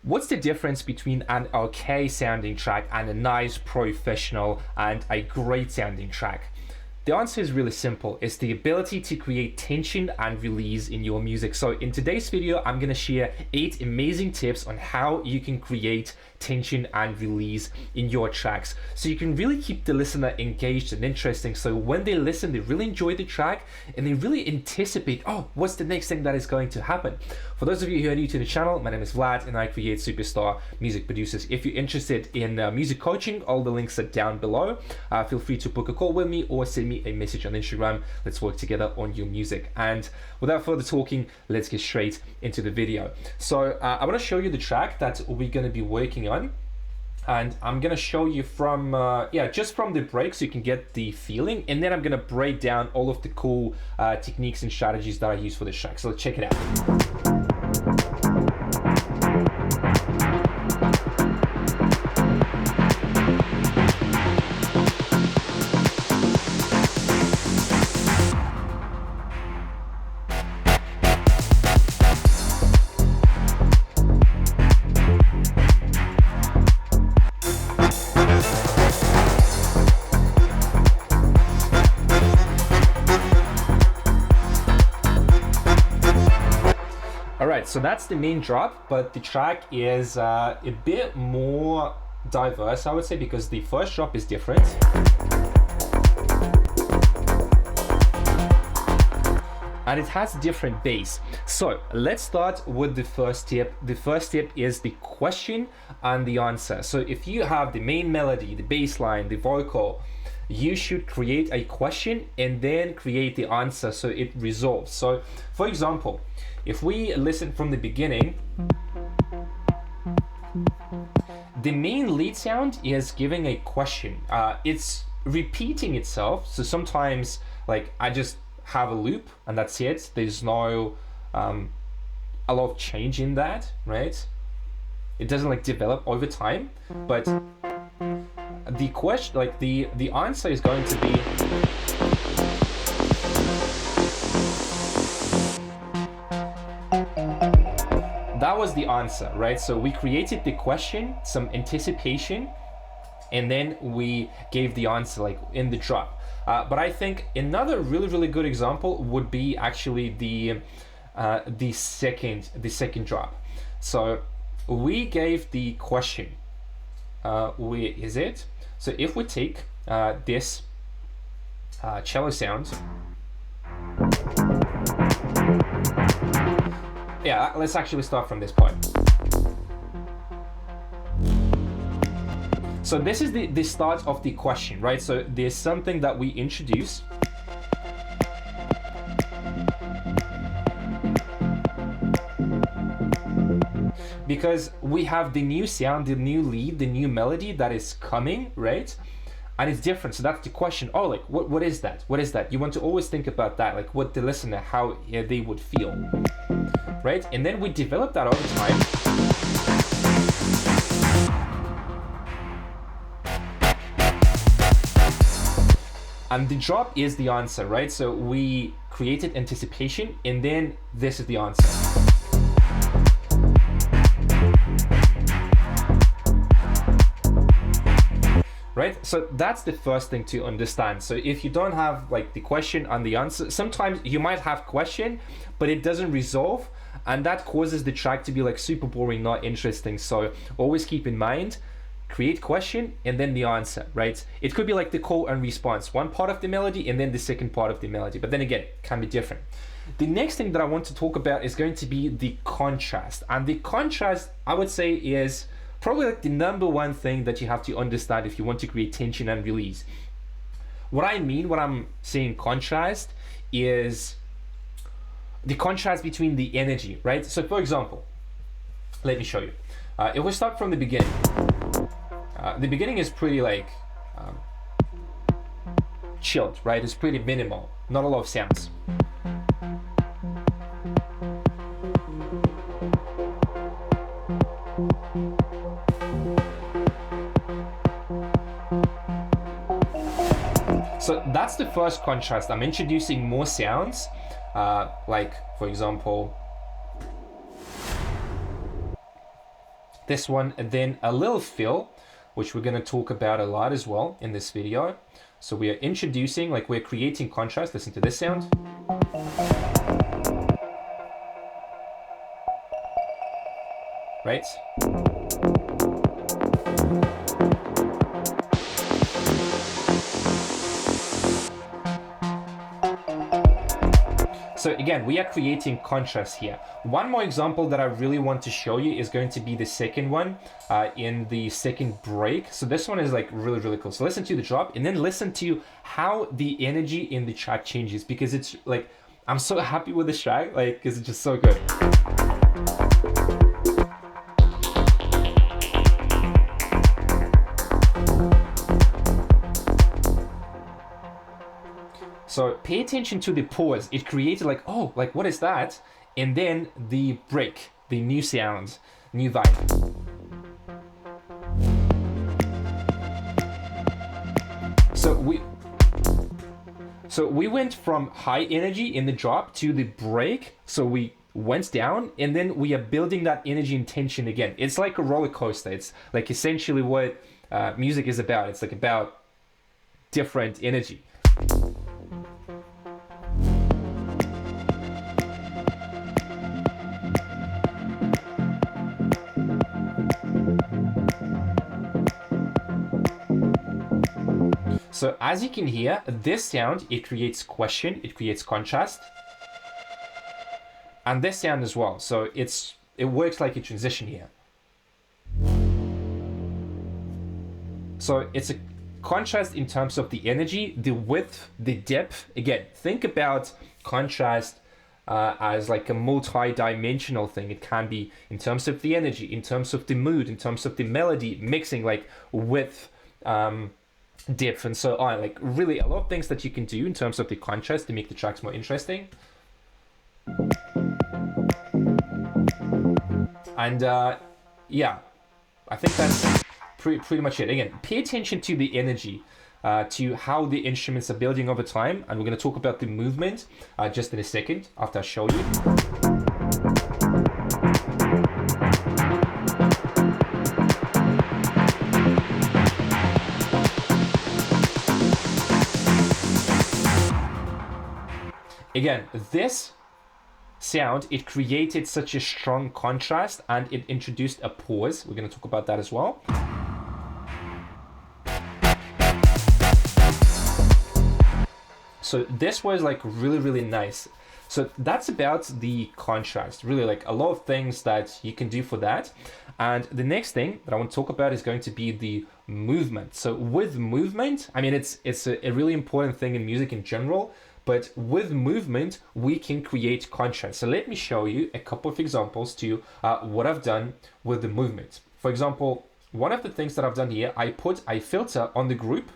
What's the difference between an okay sounding track and a nice professional and a great sounding track? The answer is really simple. It's the ability to create tension and release in your music. So in today's video, I'm going to share 8 amazing tips on how you can create tension and release in your tracks, so you can really keep the listener engaged and interesting, so when they listen they really enjoy the track and they really anticipate, oh, what's the next thing that is going to happen. For those of you who are new to the channel, my name is Vlad and I create superstar music producers. If you're interested in music coaching, all the links are down below. Feel free to book a call with me or send me a message on Instagram. Let's work together on your music. And without further talking, let's get straight into the video. So I want to show you the track that we're going to be working on, and I'm going to show you from just from the break so you can get the feeling, and then I'm going to break down all of the cool techniques and strategies that I use for this track. So let's check it out. Alright, so that's the main drop, but the track is a bit more diverse, I would say, because the first drop is different. And it has different bass. So let's start with the first tip. The first tip is the question and the answer. So if you have the main melody, the bass line, the vocal, you should create a question and then create the answer so it resolves. So for example, if we listen from the beginning, the main lead sound is giving a question. It's repeating itself. So sometimes like I just have a loop and that's it. There's no a lot of change in that, right? It doesn't like develop over time, but the question, like the answer is going to be that was the answer, right? So we created the question, some anticipation, and then we gave the answer like in the drop. But I think another really good example would be actually the second drop. So we gave the question, where is it? So if we take this cello sound, yeah, let's actually start from this point. So this is the start of the question, right? So there's something that we introduce. Because we have the new sound, the new lead, the new melody that is coming, right? And it's different. So that's the question. Oh, like what is that? What is that? You want to always think about that, like what the listener, how they would feel, right? And then we develop that over time. And the drop is the answer, right? So we created anticipation, and then this is the answer. Right? So that's the first thing to understand. So if you don't have like the question and the answer, sometimes you might have question, but it doesn't resolve, and that causes the track to be like super boring, not interesting. So always keep in mind, create question and then the answer, right? It could be like the call and response, one part of the melody and then the second part of the melody, but then again, it can be different. The next thing that I want to talk about is going to be the contrast. And the contrast, I would say, is probably like the number one thing that you have to understand if you want to create tension and release. What I mean when I'm saying contrast is the contrast between the energy, right? So for example, let me show you. If we start from the beginning, the beginning is pretty like chilled, right? It's pretty minimal, not a lot of sounds. So that's the first contrast. I'm introducing more sounds, like for example, this one, and then a little fill, which we're going to talk about a lot as well in this video. So we are introducing, like we're creating contrast. Listen to this sound. Right? So again, we are creating contrast here. One more example that I really want to show you is going to be the second one in the second break. So this one is like really, really cool. So listen to the drop and then listen to how the energy in the track changes, because it's like, I'm so happy with this track, like, because it's just so good. So pay attention to the pause. It created like, oh, like what is that? And then the break, the new sound, new vibe. So we went from high energy in the drop to the break. So we went down and then we are building that energy and tension again. It's like a roller coaster. It's like essentially what music is about. It's like about different energy. So as you can hear, this sound, it creates question, it creates contrast. And this sound as well. So it works like a transition here. So it's a contrast in terms of the energy, the width, the depth. Again, think about contrast as like a multi-dimensional thing. It can be in terms of the energy, in terms of the mood, in terms of the melody, mixing like width, depth, and so on. Like really a lot of things that you can do in terms of the contrast to make the tracks more interesting. And yeah, I think that's pretty much it. Again, pay attention to the energy, to how the instruments are building over time, and we're going to talk about the movement just in a second after I show you. Again, this sound, it created such a strong contrast and it introduced a pause. We're going to talk about that as well. So this was like really, really nice. So that's about the contrast, really like a lot of things that you can do for that. And the next thing that I want to talk about is going to be the movement. So with movement, I mean, it's a really important thing in music in general. But with movement, we can create contrast. So let me show you a couple of examples to what I've done with the movement. For example, one of the things that I've done here, I put a filter on the group.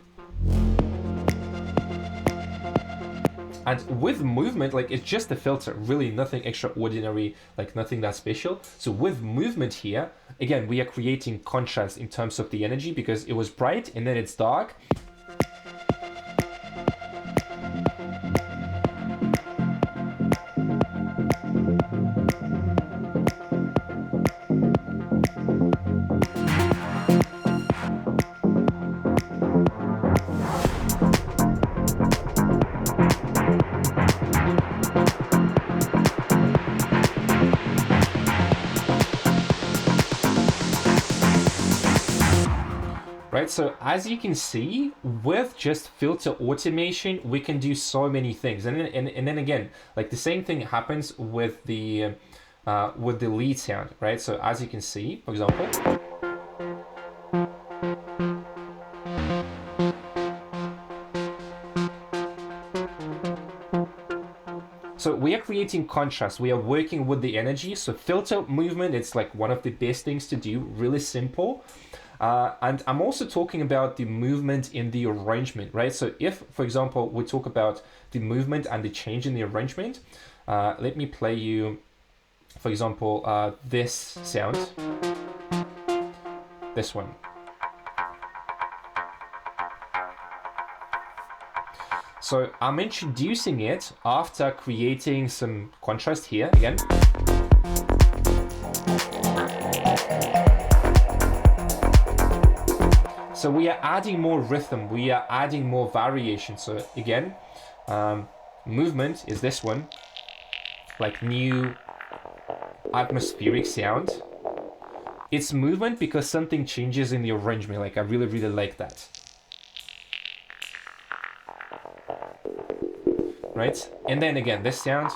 And with movement, like it's just a filter, really nothing extraordinary, like nothing that special. So with movement here, again, we are creating contrast in terms of the energy because it was bright and then it's dark. Right, so as you can see, with just filter automation, we can do so many things. And then again, like the same thing happens with the lead sound, right? So as you can see, for example, so we are creating contrast. We are working with the energy. So filter movement, it's like one of the best things to do, really simple. And I'm also talking about the movement in the arrangement, right? So if, for example, we talk about the movement and the change in the arrangement, let me play you, for example, this sound, this one. So I'm introducing it after creating some contrast here again. So we are adding more rhythm, we are adding more variation. So again, movement is this one, like new atmospheric sound. It's movement because something changes in the arrangement. Like I really, really like that. Right? And then again, this sound.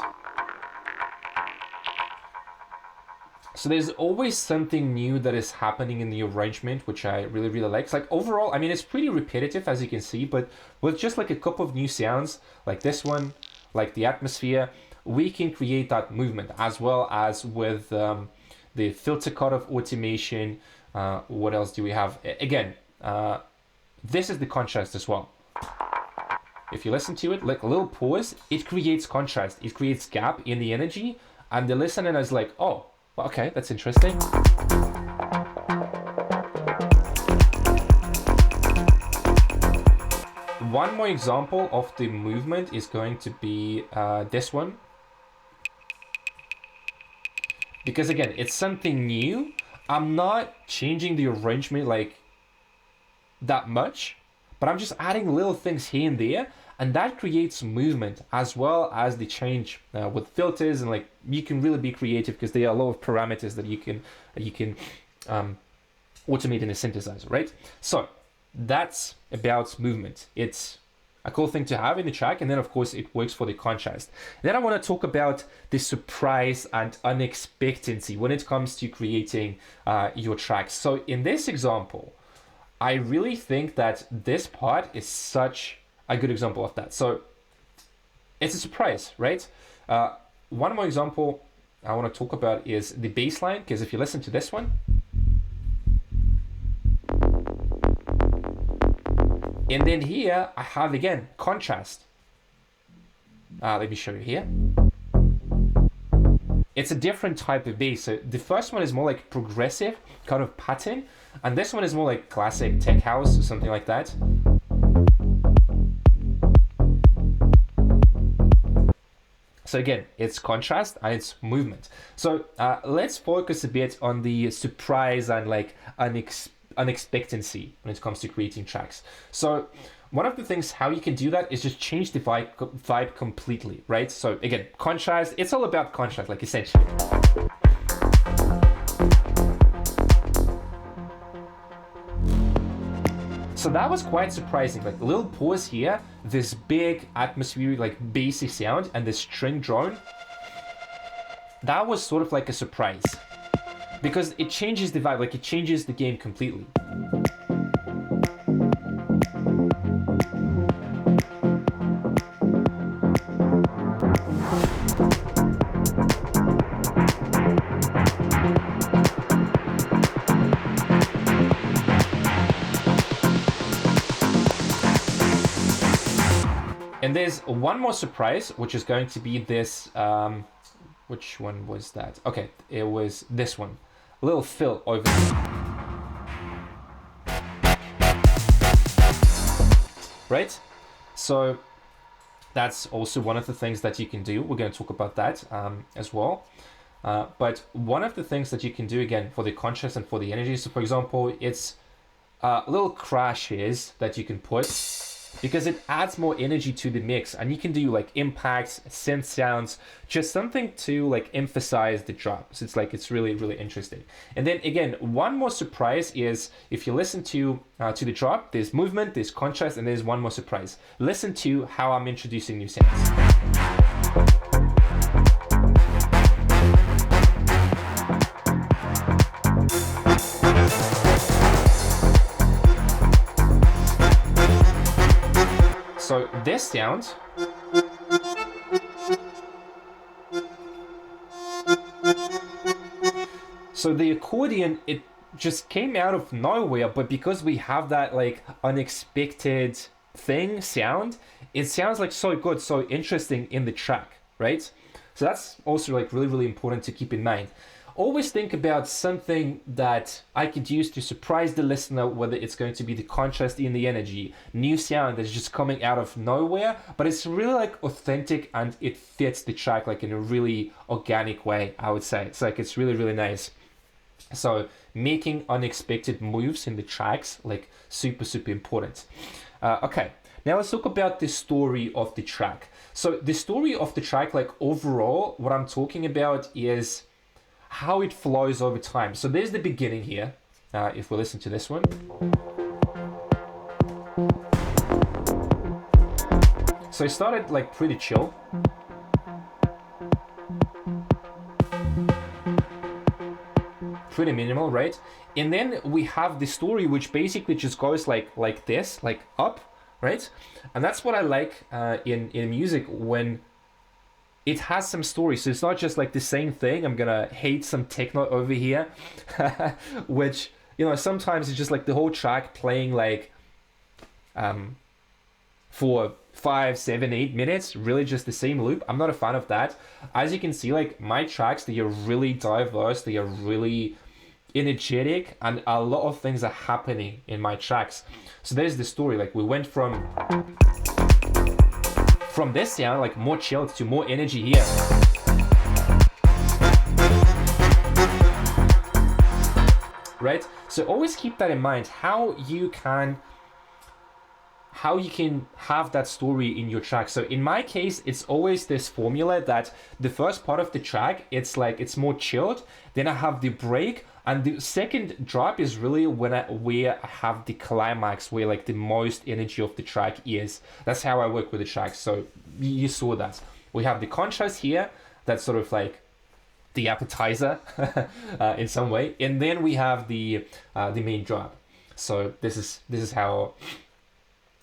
So there's always something new that is happening in the arrangement, which I really, really like. It's like overall, I mean, it's pretty repetitive as you can see, but with just like a couple of new sounds, like this one, like the atmosphere, we can create that movement, as well as with the filter cutoff automation. What else do we have? Again, this is the contrast as well. If you listen to it, like a little pause, it creates contrast. It creates gap in the energy, and the listener is like, oh, okay, that's interesting. One more example of the movement is going to be this one. Because again, it's something new. I'm not changing the arrangement like that much, but I'm just adding little things here and there, and that creates movement, as well as the change with filters. And like you can really be creative because there are a lot of parameters that you can automate in a synthesizer, right? So that's about movement. It's a cool thing to have in the track, and then of course it works for the contrast. Then I want to talk about the surprise and unexpectancy when it comes to creating your tracks. So in this example, I really think that this part is such a good example of that. So it's a surprise, right? One more example I want to talk about is the bass line, because if you listen to this one, and then here I have again contrast. Let me show you here. It's a different type of bass. So the first one is more like progressive kind of pattern, and this one is more like classic tech house or something like that. So again, it's contrast and it's movement. So let's focus a bit on the surprise and like unexpectancy when it comes to creating tracks. So one of the things how you can do that is just change the vibe completely, right? So again, contrast, it's all about contrast, like essentially. So that was quite surprising, like a little pause here, this big atmospheric like bassy sound and this string drone. That was sort of like a surprise because it changes the vibe, like it changes the game completely. And there's one more surprise, which is going to be this, which one was that? Okay, it was this one. A little fill over here. Right? So that's also one of the things that you can do. We're going to talk about that as well. But one of the things that you can do, again, for the contrast and for the energy, so for example, it's little crashes that you can put, because it adds more energy to the mix, and you can do like impacts, synth sounds, just something to like emphasize the drop. So it's like, it's really, really interesting. And then again, one more surprise is if you listen to the drop, there's movement, there's contrast, and there's one more surprise. Listen to how I'm introducing new sounds. So this sound, so the accordion, it just came out of nowhere, but because we have that like unexpected sound, it sounds like so good, so interesting in the track, right? So that's also like really, really important to keep in mind. Always think about something that I could use to surprise the listener, whether it's going to be the contrast in the energy, new sound that's just coming out of nowhere, but it's really like authentic and it fits the track like in a really organic way, I would say. It's like, it's really, really nice. So making unexpected moves in the tracks, like super, super important. Okay, now let's talk about the story of the track. So the story of the track, like overall, what I'm talking about is how it flows over time. So there's the beginning here. If we listen to this one. So it started like pretty chill. Pretty minimal, right? And then we have the story, which basically just goes like this, like up, right? And that's what I like in music, when it has some story. So it's not just like the same thing. I'm gonna hate some techno over here, which, you know, sometimes it's just like the whole track playing like for 5, 7, 8 minutes, really just the same loop. I'm not a fan of that. As you can see, like my tracks, they are really diverse, they are really energetic, and a lot of things are happening in my tracks. So there's the story. Like we went from this sound, like more chilled, to more energy here. Right? So always keep that in mind, how you can have that story in your track. So in my case, it's always this formula that the first part of the track, it's like it's more chilled, then I have the break, and the second drop is really where I have the climax, where like the most energy of the track is. That's how I work with the track. So you saw that we have the contrast here, that's sort of like the appetizer in some way, and then we have the main drop. So this is how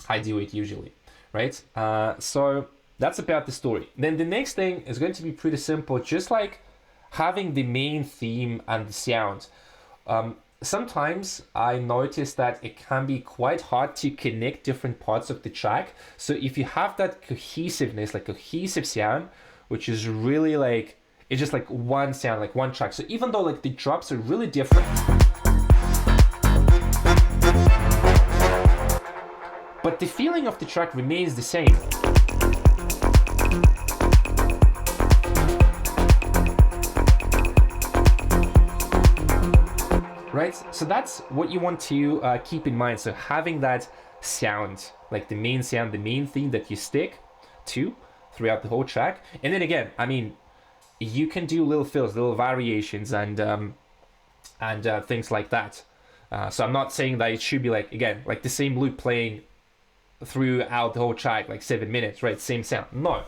I do it usually, right? So that's about the story. Then the next thing is going to be pretty simple, just like having the main theme and the sound. Sometimes I notice that it can be quite hard to connect different parts of the track. So if you have that cohesiveness, like cohesive sound, which is really like, it's just like one sound, like one track. So even though like the drops are really different, but the feeling of the track remains the same. Right? So that's what you want to keep in mind. So having that sound, like the main sound, the main theme that you stick to throughout the whole track. And then again, I mean, you can do little fills, little variations, and things like that. So I'm not saying that it should be like, again, like the same loop playing throughout the whole track, like 7 minutes, right? Same sound. No.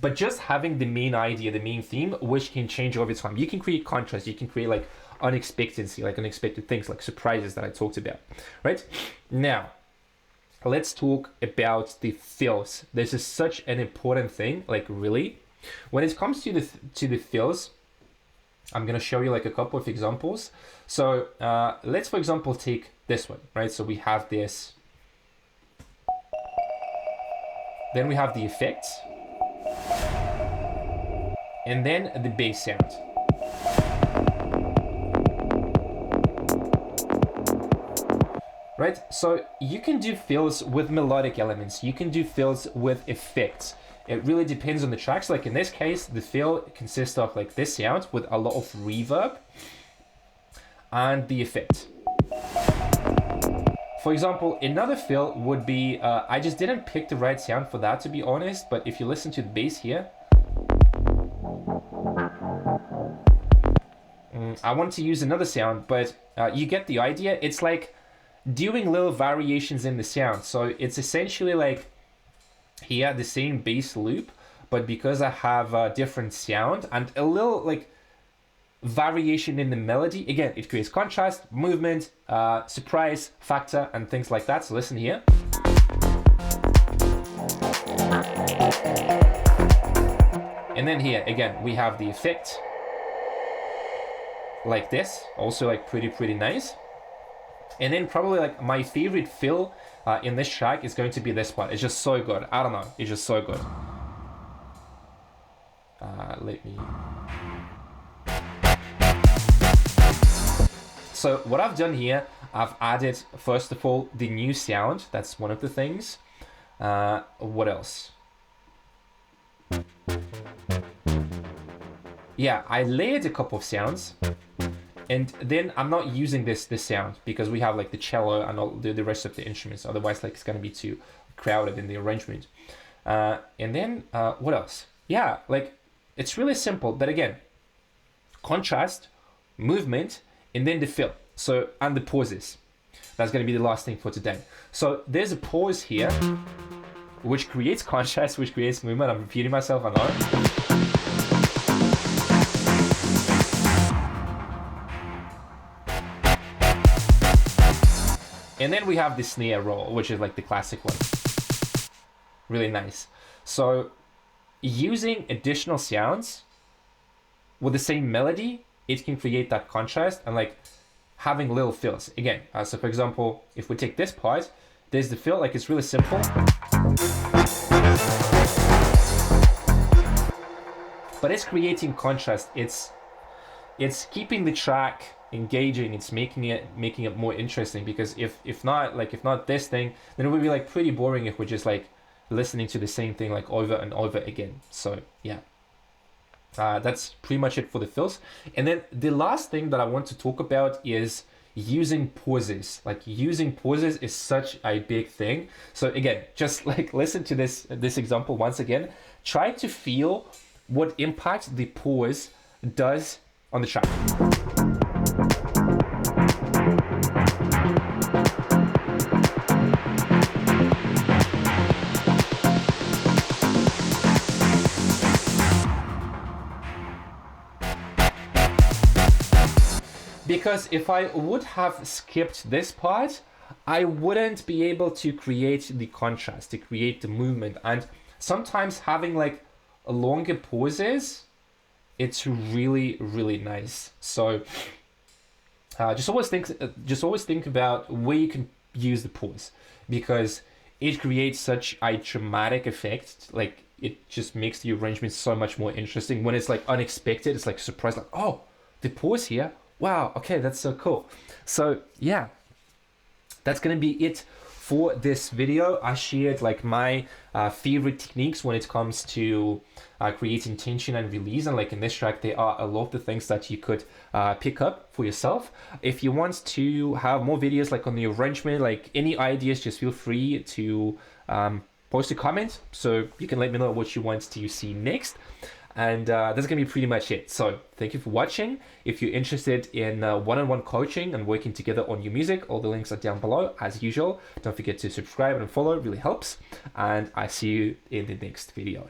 But just having the main idea, the main theme, which can change over time. You can create contrast, you can create like unexpectancy, like unexpected things, like surprises that I talked about, right? Now, let's talk about the fills. This is such an important thing, like really. When it comes to the fills, I'm gonna show you like a couple of examples. So let's, for example, take this one, right? So we have this. Then we have the effects. And then the bass sound. Right? So you can do fills with melodic elements. You can do fills with effects. It really depends on the tracks. Like in this case, the fill consists of like this sound with a lot of reverb and the effect. For example, another fill would be, I just didn't pick the right sound for that, to be honest, but if you listen to the bass here, I want to use another sound, but you get the idea. It's like doing little variations in the sound. So it's essentially like here, the same bass loop, but because I have a different sound and a little like variation in the melody, again, it creates contrast, movement, surprise factor, and things like that. So listen here. And then here, again, we have the effect like this, also like pretty nice. And then probably like my favorite fill in this track is going to be this one. It's just so good. I don't know, it's just so good. Let me... So what I've done here, I've added, first of all, the new sound. That's one of the things. What else? Yeah, I layered a couple of sounds. And then I'm not using this sound because we have like the cello and all the rest of the instruments. Otherwise, like it's gonna be too crowded in the arrangement. And then what else? Yeah, like it's really simple. But again, contrast, movement, and then the fill. So, and the pauses. That's gonna be the last thing for today. So there's a pause here, which creates contrast, which creates movement. I'm repeating myself, I know. And then we have the snare roll, which is like the classic one. Really nice. So using additional sounds with the same melody, it can create that contrast and like having little fills. Again, so for example, if we take this part, there's the fill, like it's really simple. But it's creating contrast. It's keeping the track engaging. It's making it more interesting, because if not this thing, then it would be like pretty boring if we're just like listening to the same thing like over and over again. So yeah, that's pretty much it for the fills. And then the last thing that I want to talk about is using pauses. Like using pauses is such a big thing. So again, just like listen to this example once again. Try to feel what impact the pause does on the track. Because if I would have skipped this part, I wouldn't be able to create the contrast, to create the movement. And sometimes having like longer pauses, it's really, really nice. So just always think about where you can use the pause, because it creates such a dramatic effect. Like it just makes the arrangement so much more interesting when it's like unexpected. It's like surprise, like, oh, the pause here. Wow, okay, that's so cool. So yeah, that's gonna be it for this video. I shared like my favorite techniques when it comes to creating tension and release, and like in this track there are a lot of things that you could pick up for yourself. If you want to have more videos like on the arrangement, like any ideas, just feel free to post a comment so you can let me know what you want to see next. And that's gonna be pretty much it. So thank you for watching. If you're interested in one-on-one coaching and working together on your music, all the links are down below as usual. Don't forget to subscribe and follow, it really helps. And I see you in the next video.